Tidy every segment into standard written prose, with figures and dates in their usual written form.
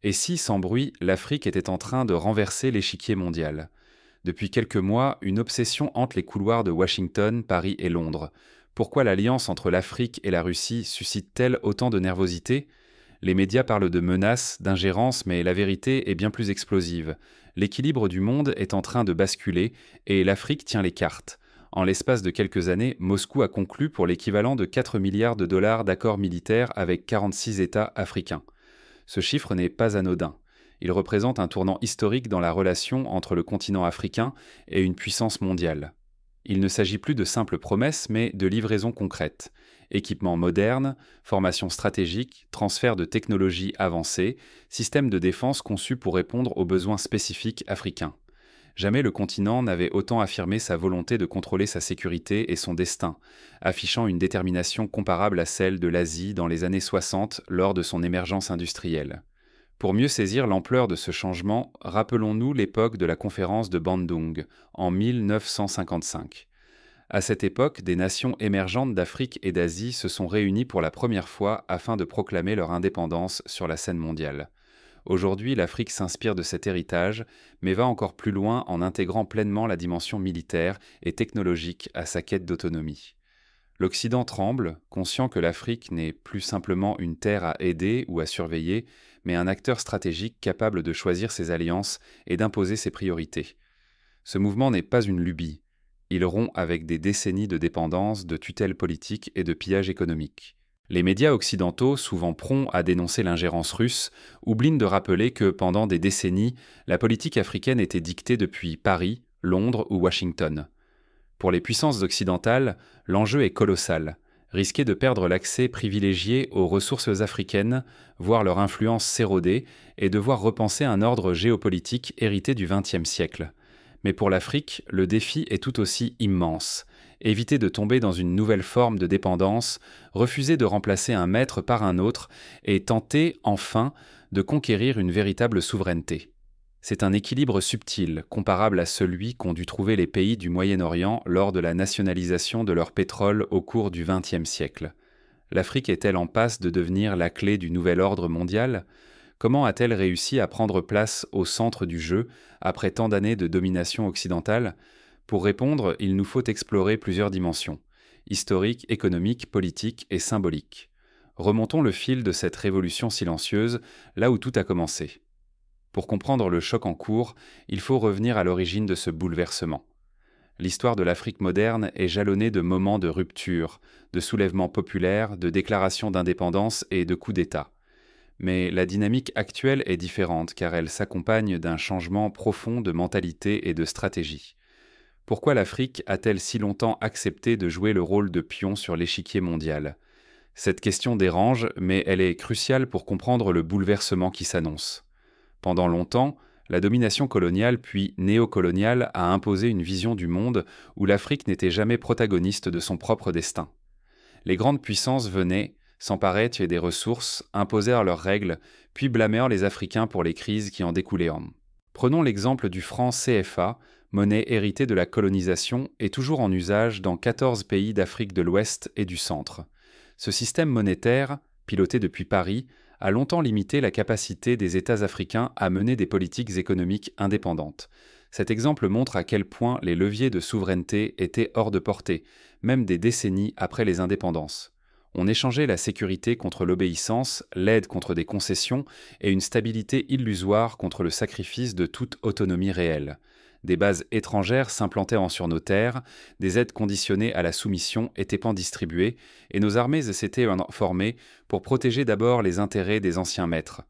Et si, sans bruit, l'Afrique était en train de renverser l'échiquier mondial? Depuis quelques mois, une obsession hante les couloirs de Washington, Paris et Londres. Pourquoi l'alliance entre l'Afrique et la Russie suscite-t-elle autant de nervosité? Les médias parlent de menaces, d'ingérence, mais la vérité est bien plus explosive. L'équilibre du monde est en train de basculer et l'Afrique tient les cartes. En l'espace de quelques années, Moscou a conclu pour l'équivalent de 4 milliards de dollars d'accords militaires avec 46 États africains. Ce chiffre n'est pas anodin. Il représente un tournant historique dans la relation entre le continent africain et une puissance mondiale. Il ne s'agit plus de simples promesses, mais de livraisons concrètes. Équipements modernes, formation stratégique, transfert de technologies avancées, systèmes de défense conçus pour répondre aux besoins spécifiques africains. Jamais le continent n'avait autant affirmé sa volonté de contrôler sa sécurité et son destin, affichant une détermination comparable à celle de l'Asie dans les années 60 lors de son émergence industrielle. Pour mieux saisir l'ampleur de ce changement, rappelons-nous l'époque de la conférence de Bandung, en 1955. À cette époque, des nations émergentes d'Afrique et d'Asie se sont réunies pour la première fois afin de proclamer leur indépendance sur la scène mondiale. Aujourd'hui, l'Afrique s'inspire de cet héritage, mais va encore plus loin en intégrant pleinement la dimension militaire et technologique à sa quête d'autonomie. L'Occident tremble, conscient que l'Afrique n'est plus simplement une terre à aider ou à surveiller, mais un acteur stratégique capable de choisir ses alliances et d'imposer ses priorités. Ce mouvement n'est pas une lubie. Il rompt avec des décennies de dépendance, de tutelle politique et de pillage économique. Les médias occidentaux, souvent prompts à dénoncer l'ingérence russe, oublient de rappeler que pendant des décennies, la politique africaine était dictée depuis Paris, Londres ou Washington. Pour les puissances occidentales, l'enjeu est colossal. Risquer de perdre l'accès privilégié aux ressources africaines, voir leur influence s'éroder et devoir repenser un ordre géopolitique hérité du XXe siècle. Mais pour l'Afrique, le défi est tout aussi immense. Éviter de tomber dans une nouvelle forme de dépendance, refuser de remplacer un maître par un autre et tenter, enfin, de conquérir une véritable souveraineté. C'est un équilibre subtil, comparable à celui qu'ont dû trouver les pays du Moyen-Orient lors de la nationalisation de leur pétrole au cours du XXe siècle. L'Afrique est-elle en passe de devenir la clé du nouvel ordre mondial? Comment a-t-elle réussi à prendre place au centre du jeu après tant d'années de domination occidentale? Pour répondre, il nous faut explorer plusieurs dimensions: historique, économique, politique et symbolique. Remontons le fil de cette révolution silencieuse, là où tout a commencé. Pour comprendre le choc en cours, il faut revenir à l'origine de ce bouleversement. L'histoire de l'Afrique moderne est jalonnée de moments de rupture, de soulèvements populaires, de déclarations d'indépendance et de coups d'État. Mais la dynamique actuelle est différente car elle s'accompagne d'un changement profond de mentalité et de stratégie. Pourquoi l'Afrique a-t-elle si longtemps accepté de jouer le rôle de pion sur l'échiquier mondial? Cette question dérange, mais elle est cruciale pour comprendre le bouleversement qui s'annonce. Pendant longtemps, la domination coloniale puis néocoloniale a imposé une vision du monde où l'Afrique n'était jamais protagoniste de son propre destin. Les grandes puissances venaient, s'emparaient des ressources, imposèrent leurs règles, puis blâmèrent les Africains pour les crises qui en découlaient. Prenons l'exemple du franc CFA, monnaie héritée de la colonisation et toujours en usage dans 14 pays d'Afrique de l'Ouest et du Centre. Ce système monétaire, piloté depuis Paris, a longtemps limité la capacité des États africains à mener des politiques économiques indépendantes. Cet exemple montre à quel point les leviers de souveraineté étaient hors de portée, même des décennies après les indépendances. On échangeait la sécurité contre l'obéissance, l'aide contre des concessions et une stabilité illusoire contre le sacrifice de toute autonomie réelle. Des bases étrangères s'implantaient sur nos terres, des aides conditionnées à la soumission étaient distribuées, et nos armées s'étaient formées pour protéger d'abord les intérêts des anciens maîtres.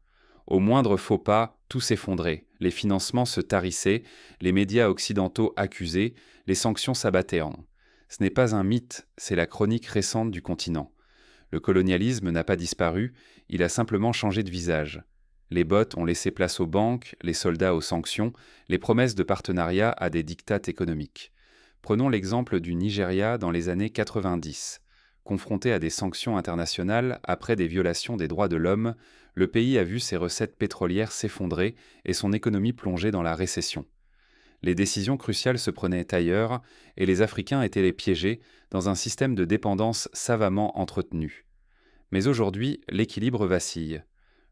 Au moindre faux pas, tout s'effondrait, les financements se tarissaient, les médias occidentaux accusaient, les sanctions s'abattaient. Ce n'est pas un mythe, c'est la chronique récente du continent. Le colonialisme n'a pas disparu, il a simplement changé de visage. Les bots ont laissé place aux banques, les soldats aux sanctions, les promesses de partenariat à des diktats économiques. Prenons l'exemple du Nigeria dans les années 90. Confronté à des sanctions internationales après des violations des droits de l'homme, le pays a vu ses recettes pétrolières s'effondrer et son économie plonger dans la récession. Les décisions cruciales se prenaient ailleurs et les Africains étaient les piégés dans un système de dépendance savamment entretenu. Mais aujourd'hui, l'équilibre vacille.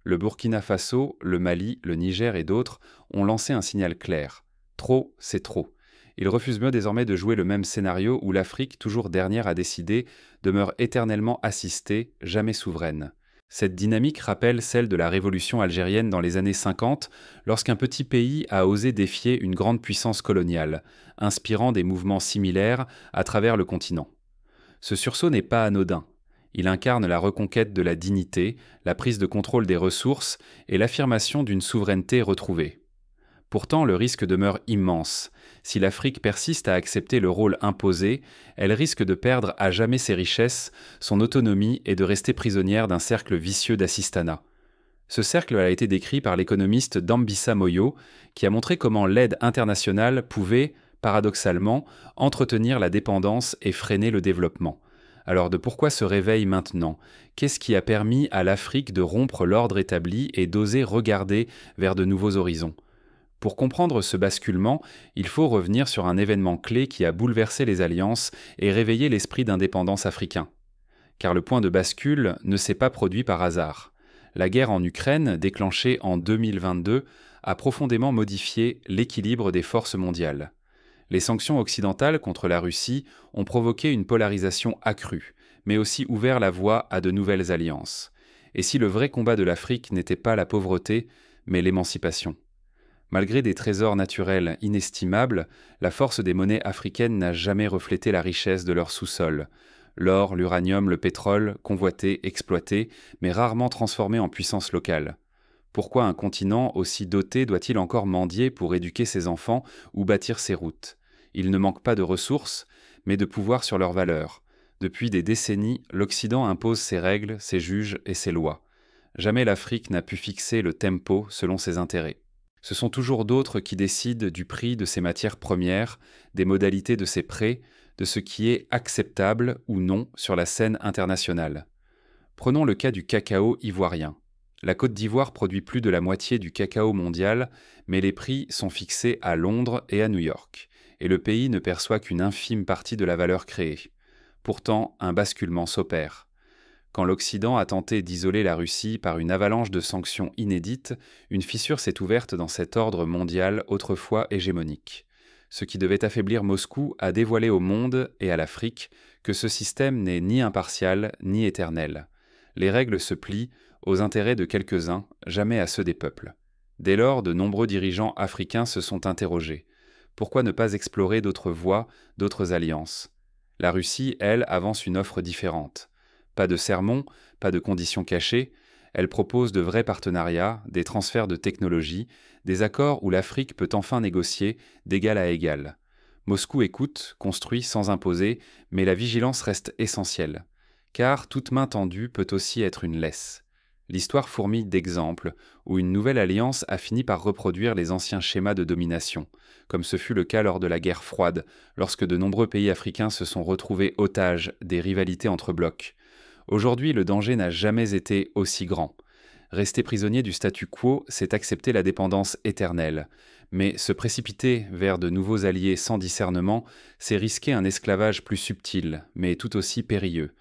Le Burkina Faso, le Mali, le Niger et d'autres ont lancé un signal clair. Trop, c'est trop. Ils refusent mieux désormais de jouer le même scénario où l'Afrique, toujours dernière à décider, demeure éternellement assistée, jamais souveraine. Cette dynamique rappelle celle de la révolution algérienne dans les années 50, lorsqu'un petit pays a osé défier une grande puissance coloniale, inspirant des mouvements similaires à travers le continent. Ce sursaut n'est pas anodin. Il incarne la reconquête de la dignité, la prise de contrôle des ressources et l'affirmation d'une souveraineté retrouvée. Pourtant, le risque demeure immense. Si l'Afrique persiste à accepter le rôle imposé, elle risque de perdre à jamais ses richesses, son autonomie et de rester prisonnière d'un cercle vicieux d'assistanat. Ce cercle a été décrit par l'économiste Dambisa Moyo, qui a montré comment l'aide internationale pouvait, paradoxalement, entretenir la dépendance et freiner le développement. Alors de pourquoi ce réveil maintenant? Qu'est-ce qui a permis à l'Afrique de rompre l'ordre établi et d'oser regarder vers de nouveaux horizons? Pour comprendre ce basculement, il faut revenir sur un événement clé qui a bouleversé les alliances et réveillé l'esprit d'indépendance africain. Car le point de bascule ne s'est pas produit par hasard. La guerre en Ukraine, déclenchée en 2022, a profondément modifié l'équilibre des forces mondiales. Les sanctions occidentales contre la Russie ont provoqué une polarisation accrue, mais aussi ouvert la voie à de nouvelles alliances. Et si le vrai combat de l'Afrique n'était pas la pauvreté, mais l'émancipation? Malgré des trésors naturels inestimables, la force des monnaies africaines n'a jamais reflété la richesse de leur sous-sol. L'or, l'uranium, le pétrole, convoités, exploités, mais rarement transformés en puissance locale. Pourquoi un continent aussi doté doit-il encore mendier pour éduquer ses enfants ou bâtir ses routes? Il ne manque pas de ressources, mais de pouvoir sur leurs valeurs. Depuis des décennies, l'Occident impose ses règles, ses juges et ses lois. Jamais l'Afrique n'a pu fixer le tempo selon ses intérêts. Ce sont toujours d'autres qui décident du prix de ces matières premières, des modalités de ces prêts, de ce qui est acceptable ou non sur la scène internationale. Prenons le cas du cacao ivoirien. La Côte d'Ivoire produit plus de la moitié du cacao mondial, mais les prix sont fixés à Londres et à New York, et le pays ne perçoit qu'une infime partie de la valeur créée. Pourtant, un basculement s'opère. Quand l'Occident a tenté d'isoler la Russie par une avalanche de sanctions inédites, une fissure s'est ouverte dans cet ordre mondial autrefois hégémonique. Ce qui devait affaiblir Moscou a dévoilé au monde et à l'Afrique que ce système n'est ni impartial ni éternel. Les règles se plient aux intérêts de quelques-uns, jamais à ceux des peuples. Dès lors, de nombreux dirigeants africains se sont interrogés. Pourquoi ne pas explorer d'autres voies, d'autres alliances? La Russie, elle, avance une offre différente. Pas de sermons, pas de conditions cachées, elle propose de vrais partenariats, des transferts de technologies, des accords où l'Afrique peut enfin négocier d'égal à égal. Moscou écoute, construit sans imposer, mais la vigilance reste essentielle. Car toute main tendue peut aussi être une laisse. L'histoire fourmille d'exemples où une nouvelle alliance a fini par reproduire les anciens schémas de domination, comme ce fut le cas lors de la guerre froide, lorsque de nombreux pays africains se sont retrouvés otages des rivalités entre blocs. Aujourd'hui, le danger n'a jamais été aussi grand. Rester prisonnier du statu quo, c'est accepter la dépendance éternelle. Mais se précipiter vers de nouveaux alliés sans discernement, c'est risquer un esclavage plus subtil, mais tout aussi périlleux.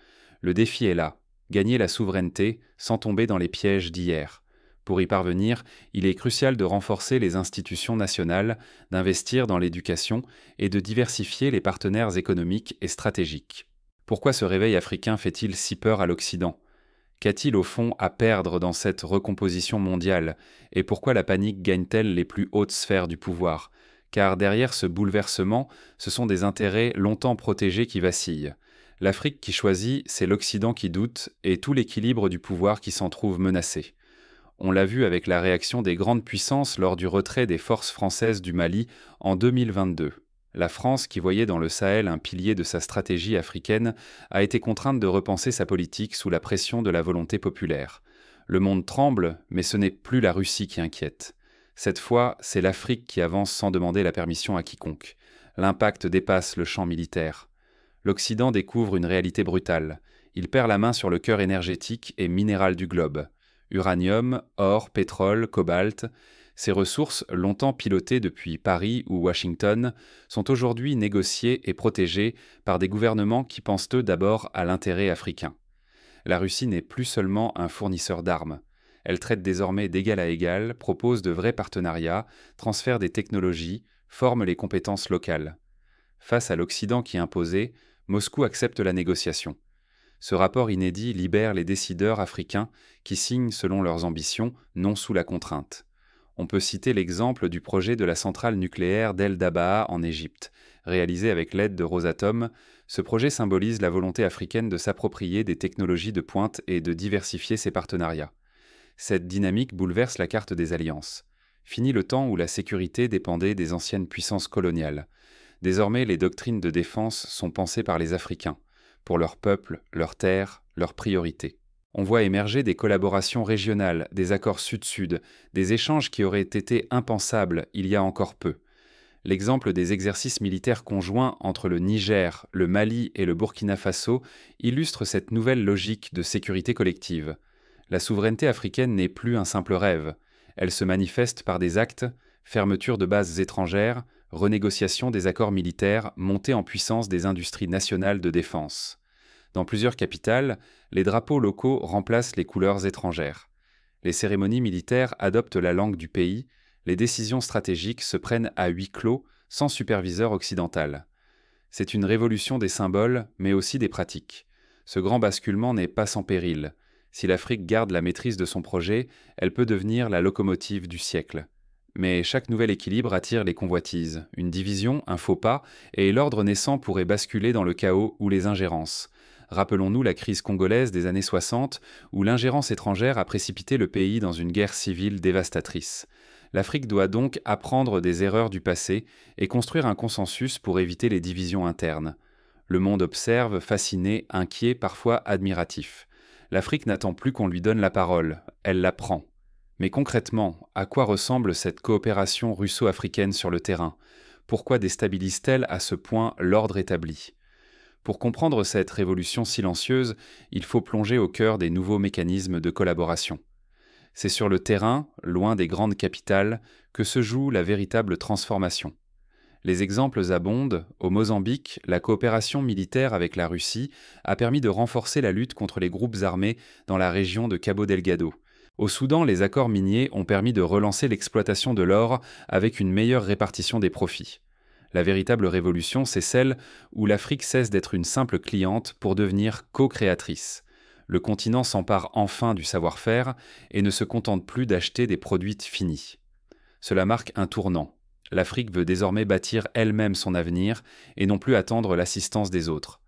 Le défi est là, gagner la souveraineté sans tomber dans les pièges d'hier. Pour y parvenir, il est crucial de renforcer les institutions nationales, d'investir dans l'éducation et de diversifier les partenaires économiques et stratégiques. Pourquoi ce réveil africain fait-il si peur à l'Occident? Qu'a-t-il au fond à perdre dans cette recomposition mondiale? Et pourquoi la panique gagne-t-elle les plus hautes sphères du pouvoir? Car derrière ce bouleversement, ce sont des intérêts longtemps protégés qui vacillent. L'Afrique qui choisit, c'est l'Occident qui doute, et tout l'équilibre du pouvoir qui s'en trouve menacé. On l'a vu avec la réaction des grandes puissances lors du retrait des forces françaises du Mali en 2022. La France, qui voyait dans le Sahel un pilier de sa stratégie africaine, a été contrainte de repenser sa politique sous la pression de la volonté populaire. Le monde tremble, mais ce n'est plus la Russie qui inquiète. Cette fois, c'est l'Afrique qui avance sans demander la permission à quiconque. L'impact dépasse le champ militaire. L'Occident découvre une réalité brutale. Il perd la main sur le cœur énergétique et minéral du globe. Uranium, or, pétrole, cobalt. Ces ressources, longtemps pilotées depuis Paris ou Washington, sont aujourd'hui négociées et protégées par des gouvernements qui pensent eux d'abord à l'intérêt africain. La Russie n'est plus seulement un fournisseur d'armes. Elle traite désormais d'égal à égal, propose de vrais partenariats, transfère des technologies, forme les compétences locales. Face à l'Occident qui imposait, Moscou accepte la négociation. Ce rapport inédit libère les décideurs africains qui signent selon leurs ambitions, non sous la contrainte. On peut citer l'exemple du projet de la centrale nucléaire d'El Dabaa en Égypte. Réalisé avec l'aide de Rosatom, ce projet symbolise la volonté africaine de s'approprier des technologies de pointe et de diversifier ses partenariats. Cette dynamique bouleverse la carte des alliances. Fini le temps où la sécurité dépendait des anciennes puissances coloniales. Désormais, les doctrines de défense sont pensées par les Africains, pour leur peuple, leurs terres, leurs priorités. On voit émerger des collaborations régionales, des accords sud-sud, des échanges qui auraient été impensables il y a encore peu. L'exemple des exercices militaires conjoints entre le Niger, le Mali et le Burkina Faso illustre cette nouvelle logique de sécurité collective. La souveraineté africaine n'est plus un simple rêve. Elle se manifeste par des actes, fermeture de bases étrangères, renégociation des accords militaires, montée en puissance des industries nationales de défense. Dans plusieurs capitales, les drapeaux locaux remplacent les couleurs étrangères. Les cérémonies militaires adoptent la langue du pays, les décisions stratégiques se prennent à huis clos, sans superviseur occidental. C'est une révolution des symboles, mais aussi des pratiques. Ce grand basculement n'est pas sans péril. Si l'Afrique garde la maîtrise de son projet, elle peut devenir la locomotive du siècle. Mais chaque nouvel équilibre attire les convoitises. Une division, un faux pas, et l'ordre naissant pourrait basculer dans le chaos ou les ingérences. Rappelons-nous la crise congolaise des années 60, où l'ingérence étrangère a précipité le pays dans une guerre civile dévastatrice. L'Afrique doit donc apprendre des erreurs du passé et construire un consensus pour éviter les divisions internes. Le monde observe, fasciné, inquiet, parfois admiratif. L'Afrique n'attend plus qu'on lui donne la parole, elle la prend. Mais concrètement, à quoi ressemble cette coopération russo-africaine sur le terrain? Pourquoi déstabilise-t-elle à ce point l'ordre établi? Pour comprendre cette révolution silencieuse, il faut plonger au cœur des nouveaux mécanismes de collaboration. C'est sur le terrain, loin des grandes capitales, que se joue la véritable transformation. Les exemples abondent. Au Mozambique, la coopération militaire avec la Russie a permis de renforcer la lutte contre les groupes armés dans la région de Cabo Delgado. Au Soudan, les accords miniers ont permis de relancer l'exploitation de l'or avec une meilleure répartition des profits. La véritable révolution, c'est celle où l'Afrique cesse d'être une simple cliente pour devenir co-créatrice. Le continent s'empare enfin du savoir-faire et ne se contente plus d'acheter des produits finis. Cela marque un tournant. L'Afrique veut désormais bâtir elle-même son avenir et non plus attendre l'assistance des autres.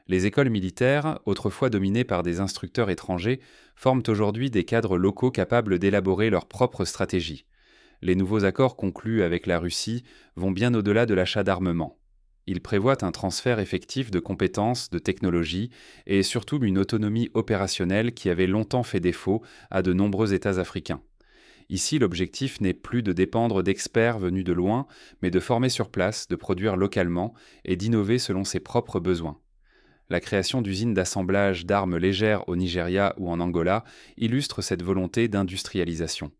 Les écoles militaires, autrefois dominées par des instructeurs étrangers, forment aujourd'hui des cadres locaux capables d'élaborer leur propre stratégie. Les nouveaux accords conclus avec la Russie vont bien au-delà de l'achat d'armements. Ils prévoient un transfert effectif de compétences, de technologies et surtout une autonomie opérationnelle qui avait longtemps fait défaut à de nombreux États africains. Ici, l'objectif n'est plus de dépendre d'experts venus de loin, mais de former sur place, de produire localement et d'innover selon ses propres besoins. La création d'usines d'assemblage d'armes légères au Nigeria ou en Angola illustre cette volonté d'industrialisation.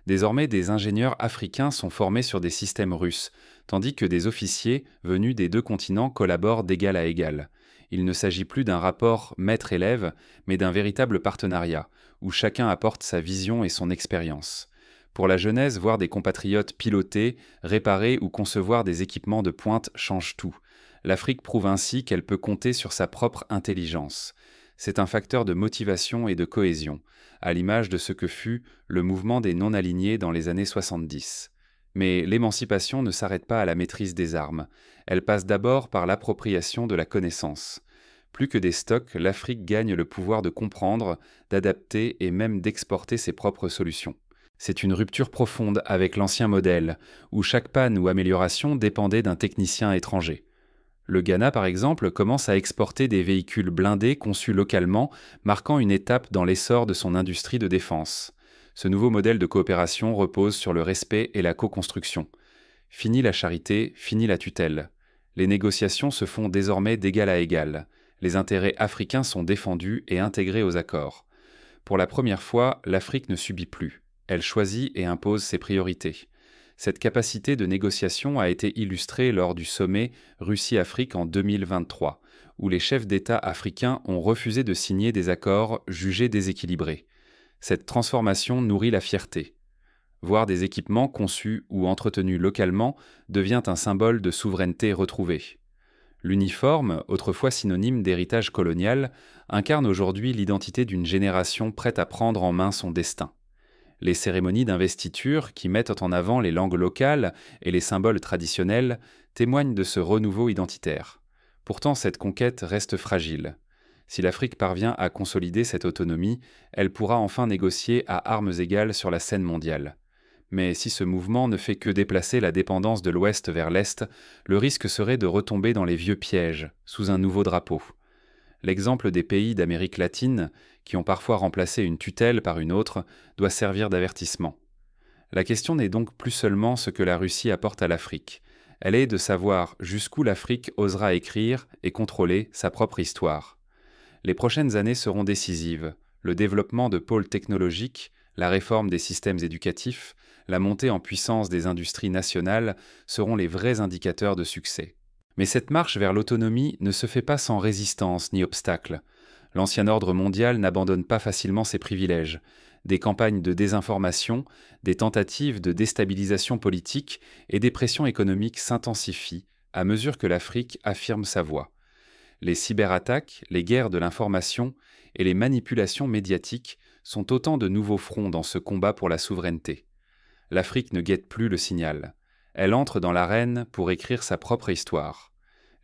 Désormais, des ingénieurs africains sont formés sur des systèmes russes, tandis que des officiers venus des deux continents collaborent d'égal à égal. Il ne s'agit plus d'un rapport maître-élève, mais d'un véritable partenariat, où chacun apporte sa vision et son expérience. Pour la jeunesse, voir des compatriotes piloter, réparer ou concevoir des équipements de pointe change tout. L'Afrique prouve ainsi qu'elle peut compter sur sa propre intelligence. C'est un facteur de motivation et de cohésion, à l'image de ce que fut le mouvement des non-alignés dans les années 70. Mais l'émancipation ne s'arrête pas à la maîtrise des armes. Elle passe d'abord par l'appropriation de la connaissance. Plus que des stocks, l'Afrique gagne le pouvoir de comprendre, d'adapter et même d'exporter ses propres solutions. C'est une rupture profonde avec l'ancien modèle, où chaque panne ou amélioration dépendait d'un technicien étranger. Le Ghana, par exemple, commence à exporter des véhicules blindés conçus localement, marquant une étape dans l'essor de son industrie de défense. Ce nouveau modèle de coopération repose sur le respect et la co-construction. Fini la charité, fini la tutelle. Les négociations se font désormais d'égal à égal. Les intérêts africains sont défendus et intégrés aux accords. Pour la première fois, l'Afrique ne subit plus. Elle choisit et impose ses priorités. Cette capacité de négociation a été illustrée lors du sommet Russie-Afrique en 2023, où les chefs d'État africains ont refusé de signer des accords jugés déséquilibrés. Cette transformation nourrit la fierté. Voir des équipements conçus ou entretenus localement devient un symbole de souveraineté retrouvée. L'uniforme, autrefois synonyme d'héritage colonial, incarne aujourd'hui l'identité d'une génération prête à prendre en main son destin. Les cérémonies d'investiture, qui mettent en avant les langues locales et les symboles traditionnels, témoignent de ce renouveau identitaire. Pourtant, cette conquête reste fragile. Si l'Afrique parvient à consolider cette autonomie, elle pourra enfin négocier à armes égales sur la scène mondiale. Mais si ce mouvement ne fait que déplacer la dépendance de l'Ouest vers l'Est, le risque serait de retomber dans les vieux pièges, sous un nouveau drapeau. L'exemple des pays d'Amérique latine, qui ont parfois remplacé une tutelle par une autre, doit servir d'avertissement. La question n'est donc plus seulement ce que la Russie apporte à l'Afrique. Elle est de savoir jusqu'où l'Afrique osera écrire et contrôler sa propre histoire. Les prochaines années seront décisives. Le développement de pôles technologiques, la réforme des systèmes éducatifs, la montée en puissance des industries nationales seront les vrais indicateurs de succès. Mais cette marche vers l'autonomie ne se fait pas sans résistance ni obstacle. L'ancien ordre mondial n'abandonne pas facilement ses privilèges. Des campagnes de désinformation, des tentatives de déstabilisation politique et des pressions économiques s'intensifient à mesure que l'Afrique affirme sa voix. Les cyberattaques, les guerres de l'information et les manipulations médiatiques sont autant de nouveaux fronts dans ce combat pour la souveraineté. L'Afrique ne guette plus le signal. Elle entre dans l'arène pour écrire sa propre histoire.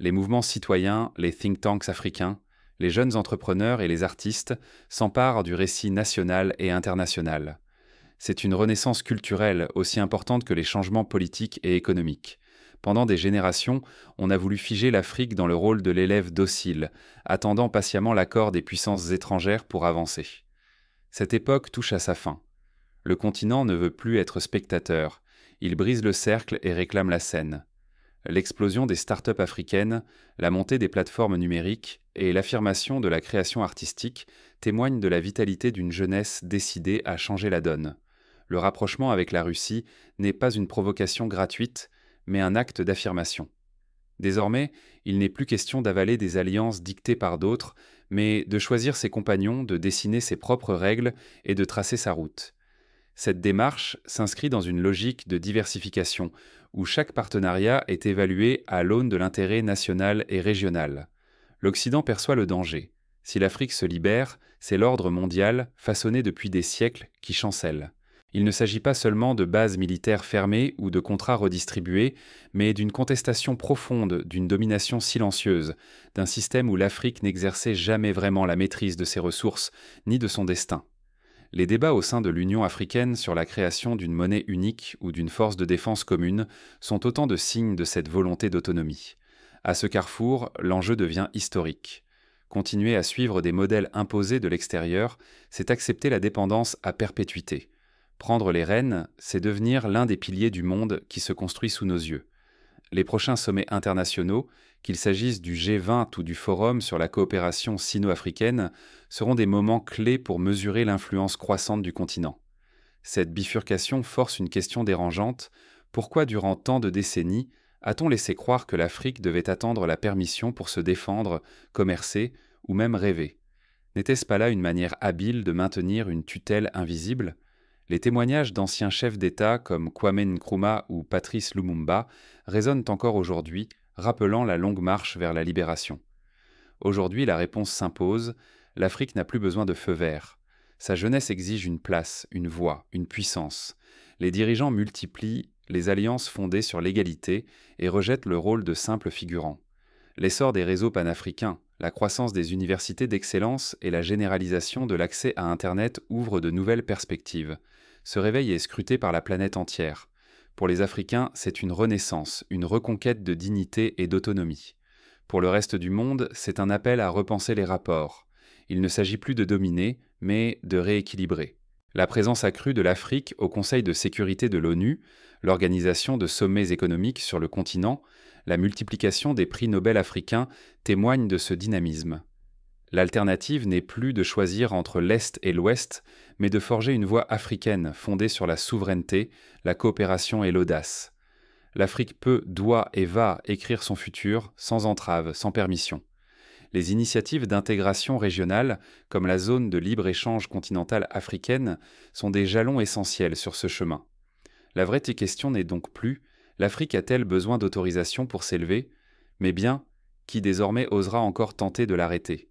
Les mouvements citoyens, les think tanks africains, les jeunes entrepreneurs et les artistes s'emparent du récit national et international. C'est une renaissance culturelle aussi importante que les changements politiques et économiques. Pendant des générations, on a voulu figer l'Afrique dans le rôle de l'élève docile, attendant patiemment l'accord des puissances étrangères pour avancer. Cette époque touche à sa fin. Le continent ne veut plus être spectateur. Il brise le cercle et réclame la scène. L'explosion des start-up africaines, la montée des plateformes numériques et l'affirmation de la création artistique témoignent de la vitalité d'une jeunesse décidée à changer la donne. Le rapprochement avec la Russie n'est pas une provocation gratuite, mais un acte d'affirmation. Désormais, il n'est plus question d'avaler des alliances dictées par d'autres, mais de choisir ses compagnons, de dessiner ses propres règles et de tracer sa route. Cette démarche s'inscrit dans une logique de diversification, où chaque partenariat est évalué à l'aune de l'intérêt national et régional. L'Occident perçoit le danger. Si l'Afrique se libère, c'est l'ordre mondial, façonné depuis des siècles, qui chancelle. Il ne s'agit pas seulement de bases militaires fermées ou de contrats redistribués, mais d'une contestation profonde, d'une domination silencieuse, d'un système où l'Afrique n'exerçait jamais vraiment la maîtrise de ses ressources, ni de son destin. Les débats au sein de l'Union africaine sur la création d'une monnaie unique ou d'une force de défense commune sont autant de signes de cette volonté d'autonomie. À ce carrefour, l'enjeu devient historique. Continuer à suivre des modèles imposés de l'extérieur, c'est accepter la dépendance à perpétuité. Prendre les rênes, c'est devenir l'un des piliers du monde qui se construit sous nos yeux. Les prochains sommets internationaux, qu'il s'agisse du G20 ou du Forum sur la coopération sino-africaine, seront des moments clés pour mesurer l'influence croissante du continent. Cette bifurcation force une question dérangeante. Pourquoi, durant tant de décennies, a-t-on laissé croire que l'Afrique devait attendre la permission pour se défendre, commercer ou même rêver? N'était-ce pas là une manière habile de maintenir une tutelle invisible? Les témoignages d'anciens chefs d'État comme Kwame Nkrumah ou Patrice Lumumba résonnent encore aujourd'hui, rappelant la longue marche vers la libération. Aujourd'hui, la réponse s'impose, l'Afrique n'a plus besoin de feu vert. Sa jeunesse exige une place, une voix, une puissance. Les dirigeants multiplient les alliances fondées sur l'égalité et rejettent le rôle de simple figurant. L'essor des réseaux panafricains, la croissance des universités d'excellence et la généralisation de l'accès à Internet ouvrent de nouvelles perspectives. Ce réveil est scruté par la planète entière. Pour les Africains, c'est une renaissance, une reconquête de dignité et d'autonomie. Pour le reste du monde, c'est un appel à repenser les rapports. Il ne s'agit plus de dominer, mais de rééquilibrer. La présence accrue de l'Afrique au Conseil de sécurité de l'ONU, l'organisation de sommets économiques sur le continent, la multiplication des prix Nobel africains témoignent de ce dynamisme. L'alternative n'est plus de choisir entre l'Est et l'Ouest, mais de forger une voie africaine fondée sur la souveraineté, la coopération et l'audace. L'Afrique peut, doit et va écrire son futur sans entrave, sans permission. Les initiatives d'intégration régionale, comme la zone de libre-échange continentale africaine, sont des jalons essentiels sur ce chemin. La vraie question n'est donc plus l'Afrique a-t-elle besoin d'autorisation pour s'élever, mais bien qui désormais osera encore tenter de l'arrêter.